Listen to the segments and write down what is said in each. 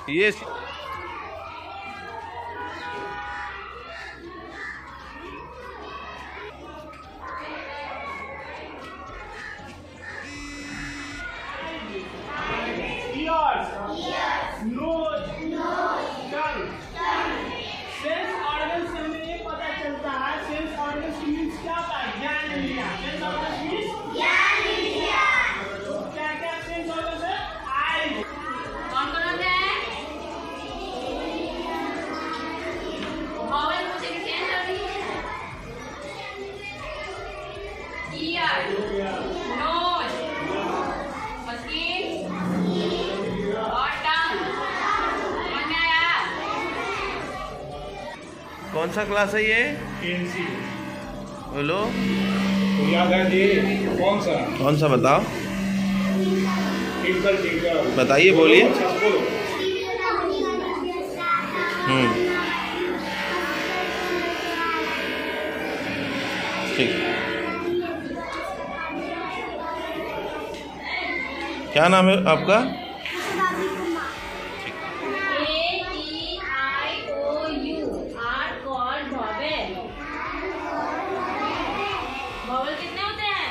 ये कौन सा क्लास है ये? एनसी। बोलो याद है जी? कौन सा बताओ? बताइए, बोलिए। ठीक। क्या नाम है आपका? vowel कितने होते हैं?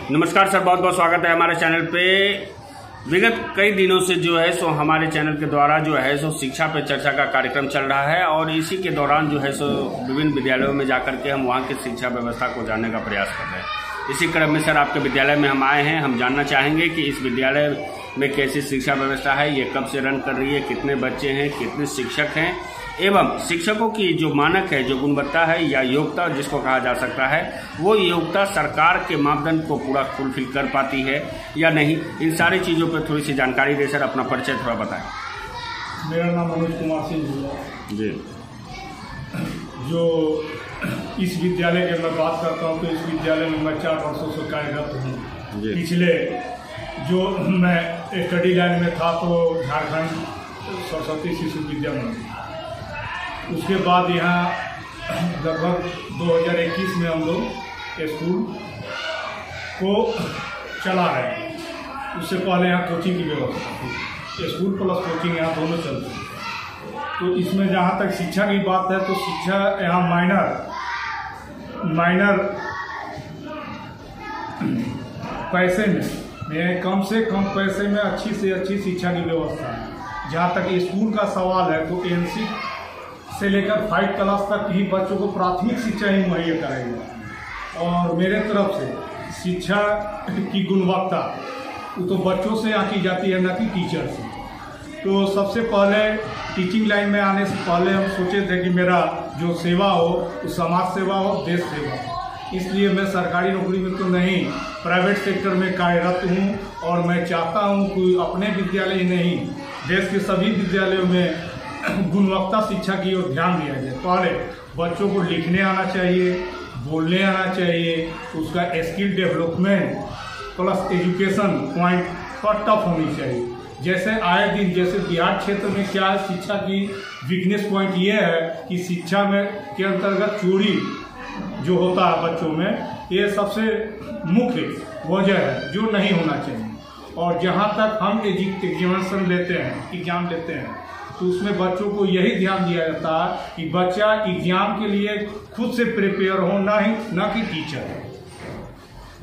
नमस्कार सर, बहुत बहुत स्वागत है हमारे चैनल पे। विगत कई दिनों से जो है सो हमारे चैनल के द्वारा जो है सो शिक्षा पे चर्चा का कार्यक्रम चल रहा है और इसी के दौरान जो है सो विभिन्न विद्यालयों में जाकर के हम वहाँ की शिक्षा व्यवस्था को जानने का प्रयास कर रहे हैं। इसी क्रम में सर आपके विद्यालय में हम आए हैं। हम जानना चाहेंगे कि इस विद्यालय में कैसी शिक्षा व्यवस्था है, ये कब से रन कर रही है, कितने बच्चे हैं, कितने शिक्षक हैं एवं शिक्षकों की जो मानक है, जो गुणवत्ता है या योग्यता जिसको कहा जा सकता है, वो योग्यता सरकार के मापदंड को पूरा फुलफिल कर पाती है या नहीं। इन सारी चीज़ों पर थोड़ी सी जानकारी दे सर, अपना परिचय थोड़ा बताएं। मेरा नाम मनोज कुमार सिंह है जी। जो इस विद्यालय की मैं बात करता हूँ तो इस विद्यालय में मैं 4 वर्षों से कार्यरत हूँ। पिछले जो मैं स्टडी लाइन में था तो झारखंड सरस्वती शिशु विद्या मंदिर, उसके बाद यहाँ लगभग 2021 में हम लोग स्कूल को चला रहे हैं। उससे पहले यहाँ कोचिंग की व्यवस्था थी, स्कूल प्लस कोचिंग यहाँ दोनों चलते हैं। तो इसमें जहाँ तक शिक्षा की बात है तो शिक्षा यहाँ माइनर पैसे में कम से कम पैसे में अच्छी से अच्छी शिक्षा की व्यवस्था है। जहाँ तक स्कूल का सवाल है तो एनसी से लेकर 5 क्लास तक ही बच्चों को प्राथमिक शिक्षा ही मुहैया कराएगी। और मेरे तरफ से शिक्षा की गुणवत्ता वो तो बच्चों से यहाँ की जाती है, न कि टीचर से। तो सबसे पहले टीचिंग लाइन में आने से पहले हम सोचे थे कि मेरा जो सेवा हो वो समाज सेवा हो, देश सेवा हो। इसलिए मैं सरकारी नौकरी में तो नहीं, प्राइवेट सेक्टर में कार्यरत हूँ और मैं चाहता हूँ कि अपने विद्यालय ही नहीं, देश के सभी विद्यालयों में गुणवत्ता शिक्षा की ओर ध्यान दिया जाए। पहले बच्चों को लिखने आना चाहिए, बोलने आना चाहिए, उसका skill development plus education point पर टफ होनी चाहिए। जैसे आए दिन जैसे बिहार क्षेत्र में क्या है, शिक्षा की वीकनेस पॉइंट ये है कि शिक्षा में के अंतर्गत चोरी जो होता है बच्चों में, ये सबसे मुख्य वजह है जो नहीं होना चाहिए। और जहाँ तक हम एग्जामिनेशन एग्जाम लेते हैं तो उसमें बच्चों को यही ध्यान दिया जाता है कि बच्चा एग्जाम के लिए खुद से प्रिपेयर हो, ना कि टीचर।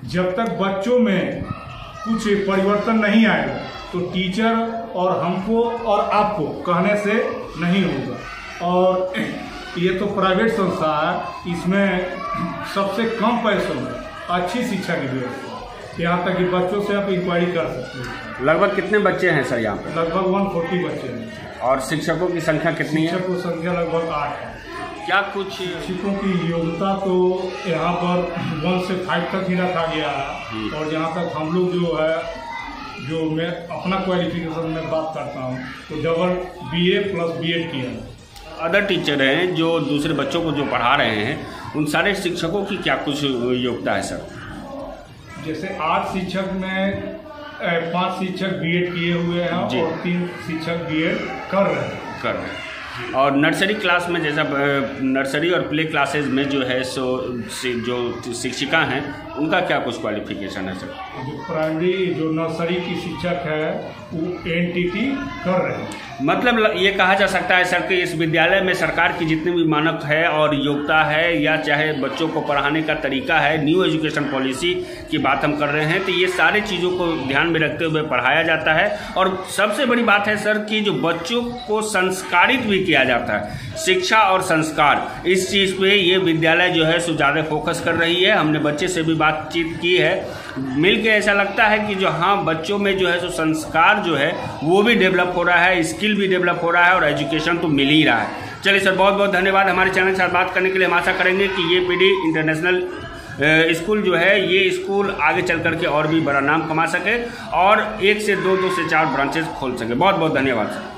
जब तक बच्चों में कुछ परिवर्तन नहीं आएगा तो टीचर और हमको और आपको कहने से नहीं होगा। और ये तो प्राइवेट संस्था है, इसमें सबसे कम पैसों में अच्छी शिक्षा की व्यवस्था, यहाँ तक कि बच्चों से आप इंक्वायरी कर सकते हैं। लगभग कितने बच्चे हैं सर यहाँ पे? लगभग 140 बच्चे हैं। और शिक्षकों की संख्या कितनी है? शिक्षकों की संख्या लगभग 8 है। क्या कुछ शिक्षकों की योग्यता तो यहाँ पर 1 से 5 तक ही रखा गया है। और जहाँ तक हम लोग जो है, जो मैं अपना क्वालिफिकेशन में बात करता हूँ, तो डबल BA प्लस B.Ed किया है। अदर टीचर हैं जो दूसरे बच्चों को जो पढ़ा रहे हैं, उन सारे शिक्षकों की क्या कुछ योग्यता है सर? जैसे 8 शिक्षक में 5 शिक्षक B.Ed किए हुए हैं और 3 शिक्षक B.Ed कर रहे हैं। और नर्सरी क्लास में, जैसा नर्सरी और प्ले क्लासेस में जो है सो जो शिक्षिका हैं, उनका क्या कुछ क्वालिफिकेशन है सर? जो प्राइमरी जो नर्सरी की शिक्षक है वो NTT कर रहे हैं। मतलब ये कहा जा सकता है सर कि इस विद्यालय में सरकार की जितनी भी मानक है और योग्यता है, या चाहे बच्चों को पढ़ाने का तरीका है, न्यू एजुकेशन पॉलिसी की बात हम कर रहे हैं, तो ये सारे चीज़ों को ध्यान में रखते हुए पढ़ाया जाता है। और सबसे बड़ी बात है सर कि जो बच्चों को संस्कारित भी किया जाता है, शिक्षा और संस्कार, इस चीज़ पे ये विद्यालय जो है सो ज़्यादा फोकस कर रही है। हमने बच्चे से भी बातचीत की है, मिल के ऐसा लगता है कि जो हाँ, बच्चों में जो है सो संस्कार जो है वो भी डेवलप हो रहा है, स्किल भी डेवलप हो रहा है और एजुकेशन तो मिल ही रहा है। चलिए सर, बहुत बहुत धन्यवाद हमारे चैनल के साथ बात करने के लिए। हम आशा करेंगे कि ये PD इंटरनेशनल स्कूल जो है, ये स्कूल आगे चल करके और भी बड़ा नाम कमा सके और 1 से 2, 2 से 4 ब्रांचेस खोल सके। बहुत बहुत धन्यवाद सर।